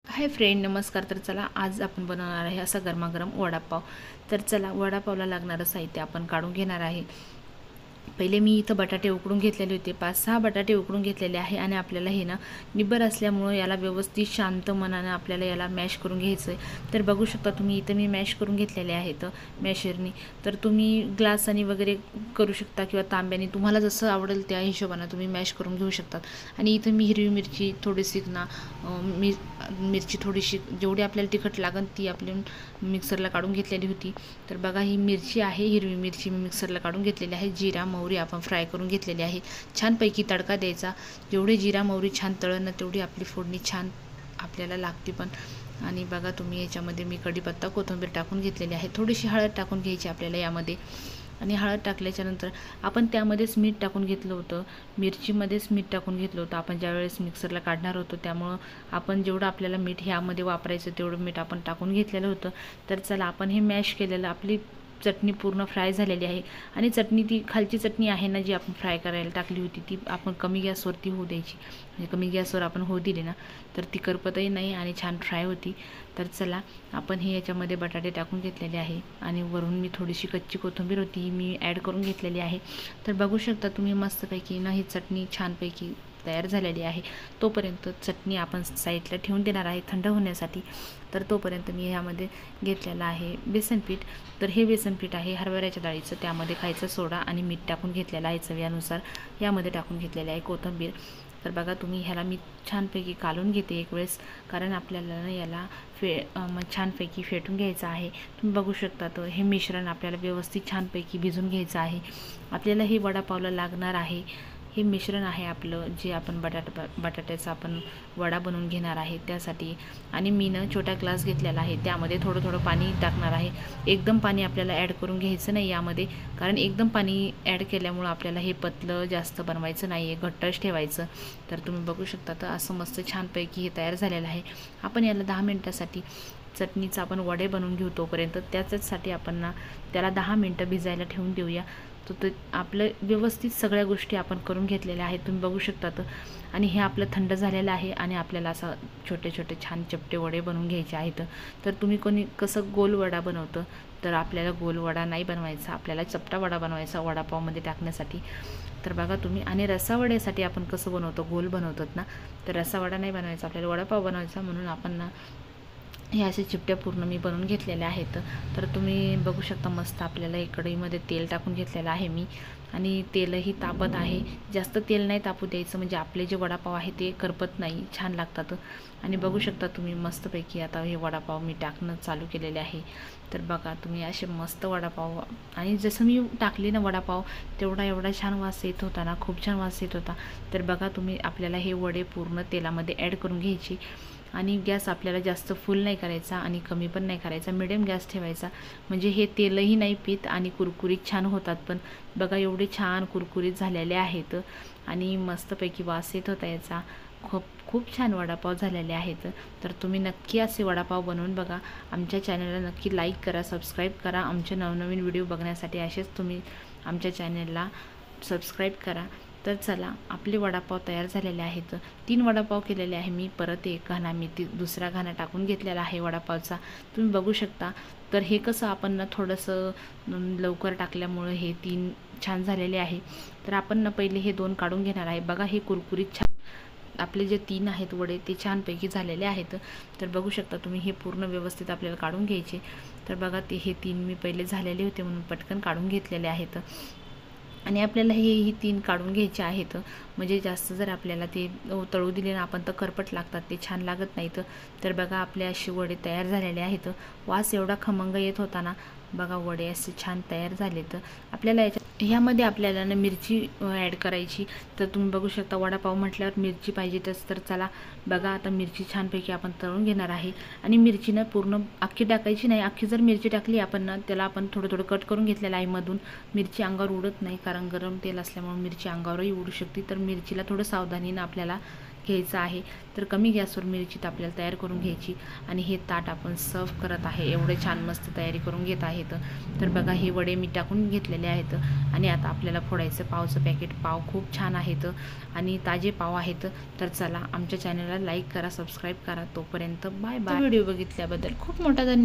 Hi friend, नमस्कार. तर चला आज आपण बनवणार आहे असा गरमागरम वडापाव. तर चला वडापावला लागणारं साहित्य आपण काढून घेणार आहे. पहिले मी इथं बटाटे उकडून घेतलेले होते, 5-6 बटाटे उकडून घेतलेले आहे आणि आपल्याला हे ना निब्बर असल्यामुळं याला व्यवस्थित शांत मनानं आपल्याला याला मॅश करून घ्यायचं आहे. तर बघू शकता तुम्ही इथं मी मॅश करून घेतलेले आहेत मॅशरनी. तर तुम्ही ग्लासाने वगैरे करू शकता किंवा तांब्याने, तुम्हाला जसं आवडेल त्या हिशोबानं तुम्ही मॅश करून घेऊ शकतात. आणि इथं मी हिरवी मिरची थोडीशी ना मिरची थोडीशी जेवढी आपल्याला तिखट लागेल ती आपली मिक्सरला काढून घेतलेली होती. तर बघा ही मिरची आहे, हिरवी मिरची मी मिक्सरला काढून घेतलेली आहे. जिरा मोहरी आपण फ्राय करून घेतलेली आहे. छानपैकी तडका द्यायचा. जेवढे जिरा मोहरी छान तळण तेवढी आपली फोडणी छान आपल्याला लागते पण. आणि बघा तुम्ही याच्यामध्ये मी कढीपत्ता कोथिंबीर टाकून घेतलेली आहे. थोडीशी हळद टाकून घ्यायची आपल्याला यामध्ये. आणि हळद टाकल्याच्यानंतर आपण त्यामध्येच मीठ टाकून घेतलं होतं, मिरचीमध्येच मीठ टाकून घेतलं होतं आपण ज्यावेळेस मिक्सरला काढणार होतो. त्यामुळं आपण जेवढं आपल्याला मीठ ह्यामध्ये वापरायचं तेवढं मीठ आपण टाकून घेतलेलं होतं. तर चला आपण हे मॅश केलेलं आपली चटणी पूर्ण फ्राय झालेली आहे. आणि चटणी ती खालची चटणी आहे ना जी आपण फ्राय करायला टाकली होती ती आपण कमी गॅसवरती होऊ द्यायची. म्हणजे कमी गॅसवर आपण होऊ दिली ना तर ती करपतही नाही आणि छान फ्राय होती. तर चला आपण हे याच्यामध्ये बटाटे टाकून घेतलेले आहे आणि वरून मी थोडीशी कच्ची कोथिंबीर होती मी ॲड करून घेतलेली आहे. तर बघू शकता तुम्ही मस्तपैकी ना ही चटणी छानपैकी तयार झालेली आहे. तोपर्यंत चटणी आपण साईडला ठेवून देणार आहे थंड होण्यासाठी. तर तोपर्यंत मी ह्यामध्ये घेतलेलं आहे बेसन पीठ. तर हे बेसन पीठ आहे हरभऱ्याच्या डाळीचं, त्यामध्ये खायचा सोडा आणि मीठ टाकून घेतलेलं आहे चवीनुसार. यामध्ये टाकून घेतलेले आहे कोथिंबीर. तर बघा तुम्ही ह्याला मी छानपैकी कालून घेते एक वेळेस, कारण आपल्याला ना याला छानपैकी फेटून घ्यायचं आहे. तुम्ही बघू शकता तर हे मिश्रण आपल्याला व्यवस्थित छानपैकी भिजून घ्यायचं आहे. आपल्याला हे वडापावला लागणार आहे हे मिश्रण आहे आपलं, जे आपण बटाट्याचा आपण वडा बनवून घेणार आहे त्यासाठी. आणि मी ना छोटा ग्लास घेतलेला आहे, त्यामध्ये थोडं थोडं पाणी टाकणार आहे. एकदम पाणी आपल्याला ॲड करून घ्यायचं नाही यामध्ये, कारण एकदम पाणी ॲड केल्यामुळं आपल्याला हे पतलं जास्त बनवायचं नाही आहे, घट्टच ठेवायचं. तर तुम्ही बघू शकता तर असं मस्त छानपैकी हे तयार झालेलं आहे. आपण याला 10 मिनटासाठी चटणीचं आपण वडे बनवून घेऊ तोपर्यंत त्याच्यासाठी आपण ना त्याला 10 मिनटं भिजायला ठेवून देऊया. तर आपलं व्यवस्थित सगळ्या गोष्टी आपण करून घेतलेल्या आहेत तुम्ही बघू शकता. आणि हे आपलं थंड झालेलं आहे आणि आपल्याला असं छोटे छोटे छान चपटे वडे बनवून घ्यायचे आहेत. तर तुम्ही कोणी कसं गोल वडा बनवतं, तर आपल्याला गोल वडा नाही बनवायचा, आपल्याला चपटा वडा बनवायचा वडापावमध्ये टाकण्यासाठी. तर बघा तुम्ही. आणि रस्सावड्यासाठी आपण कसं बनवतो, गोल बनवतात ना, तर रस्सावडा नाही बनवायचा, आपल्याला वडापाव बनवायचा. म्हणून आपण ना हे असे चिपट्या पूर्ण मी बनवून घेतलेल्या आहेत. तर तुम्ही बघू शकता मस्त आपल्याला एक कढईमध्ये तेल टाकून घेतलेलं आहे मी. आणि तेलही तापत आहे, जास्त तेल नाही तापू द्यायचं, म्हणजे आपले जे वडापाव आहे ते करपत नाही, छान लागतात. आणि बघू शकता तुम्ही मस्तपैकी आता हे वडापाव मी टाकणं चालू केलेले आहे. तर बघा तुम्ही असे मस्त वडापाव. आणि जसं मी टाकले ना वडापाव तेवढा एवढा छान वास येत होता ना, खूप छान वास येत होता. तर बघा तुम्ही आपल्याला हे वडे पूर्ण तेलामध्ये ॲड करून घ्यायची. आणि गॅस आपल्याला जास्त फुल नाही करायचा आणि कमी पण नाही करायचा, मिडियम गॅस ठेवायचा, म्हणजे हे तेलही नाही पित आणि कुरकुरीत छान होतात पण. बघा एवढे छान कुरकुरीत झालेले आहेत आणि मस्तपैकी वास येत होता याचा. खूप खूप छान वडापाव झालेले आहेत. तर तुम्ही नक्की असे वडापाव बनवून बघा. आमच्या चॅनलला नक्की लाईक करा, सबस्क्राईब करा. आमचे नवनवीन व्हिडिओ बघण्यासाठी असेच तुम्ही आमच्या चॅनलला सबस्क्राईब करा. तर चला आपले वडापाव तयार झालेले आहेत. 3 वडापाव केलेले आहे मी. परत एक घाणा मी दुसरा घाणा टाकून घेतलेला आहे वडापावचा, तुम्ही बघू शकता. तर हे कसं आपण ना थोडंसं लवकर टाकल्यामुळं हे 3 छान झालेले आहे. तर आपण ना पहिले हे 2 काढून घेणार आहे. बघा हे कुरकुरीत छान आपले जे 3 आहेत वडे ते छानपैकी झालेले आहेत. तर बघू शकता तुम्ही हे पूर्ण व्यवस्थित आपल्याला काढून घ्यायचे. तर बघा ते हे 3 मी पहिले झालेले होते म्हणून पटकन काढून घेतलेले आहेत. आणि आपल्याला ही 3 काढून घ्यायचे आहेत, म्हणजे जास्त जर आपल्याला ते तळू दिले ना आपण तर करपट लागतात, ते छान लागत नाहीत. तर बघा आपले असे वडे तयार झालेले आहेत. वास एवढा खमंग येत होता ना, बघा वडे असे छान तयार झालेत. आपल्याला ह्यामध्ये आपल्याला ना मिरची ॲड करायची. तर तुम्ही बघू शकता वडापाव म्हटल्यावर मिरची पाहिजेतच. तर चला बघा आता मिरची छानपैकी आपण तळून घेणार आहे. आणि मिरची ना पूर्ण अख्खी टाकायची नाही, अख्खी जर मिरची टाकली आपण ना त्याला आपण थोडं थोडं कट करून घेतलेलं आहे मधून. मिरची अंगावर उडत नाही, कारण गरम तेल असल्यामुळे मिरची अंगावरही उडू शकते. तर मिरचीला थोडं सावधानीनं आपल्याला घ्यायचं आहे. तर कमी गॅसवर मिरची आपल्याला तयार करून घ्यायची आणि हे ताट आपण सर्व करत आहे. एवढे छान मस्त तयारी करून घेत आहेत. तर बघा हे वडे मी टाकून घेतलेले आहेत आणि आता आपल्याला फोडायचं पावचं पॅकेट. पाव खूप छान आहेत आणि ताजे पाव आहेत. तर चला आमच्या चॅनलला लाईक करा, सबस्क्राईब करा. तोपर्यंत बाय बाय. व्हिडिओ बघितल्याबद्दल खूप मोठा धन्यवाद.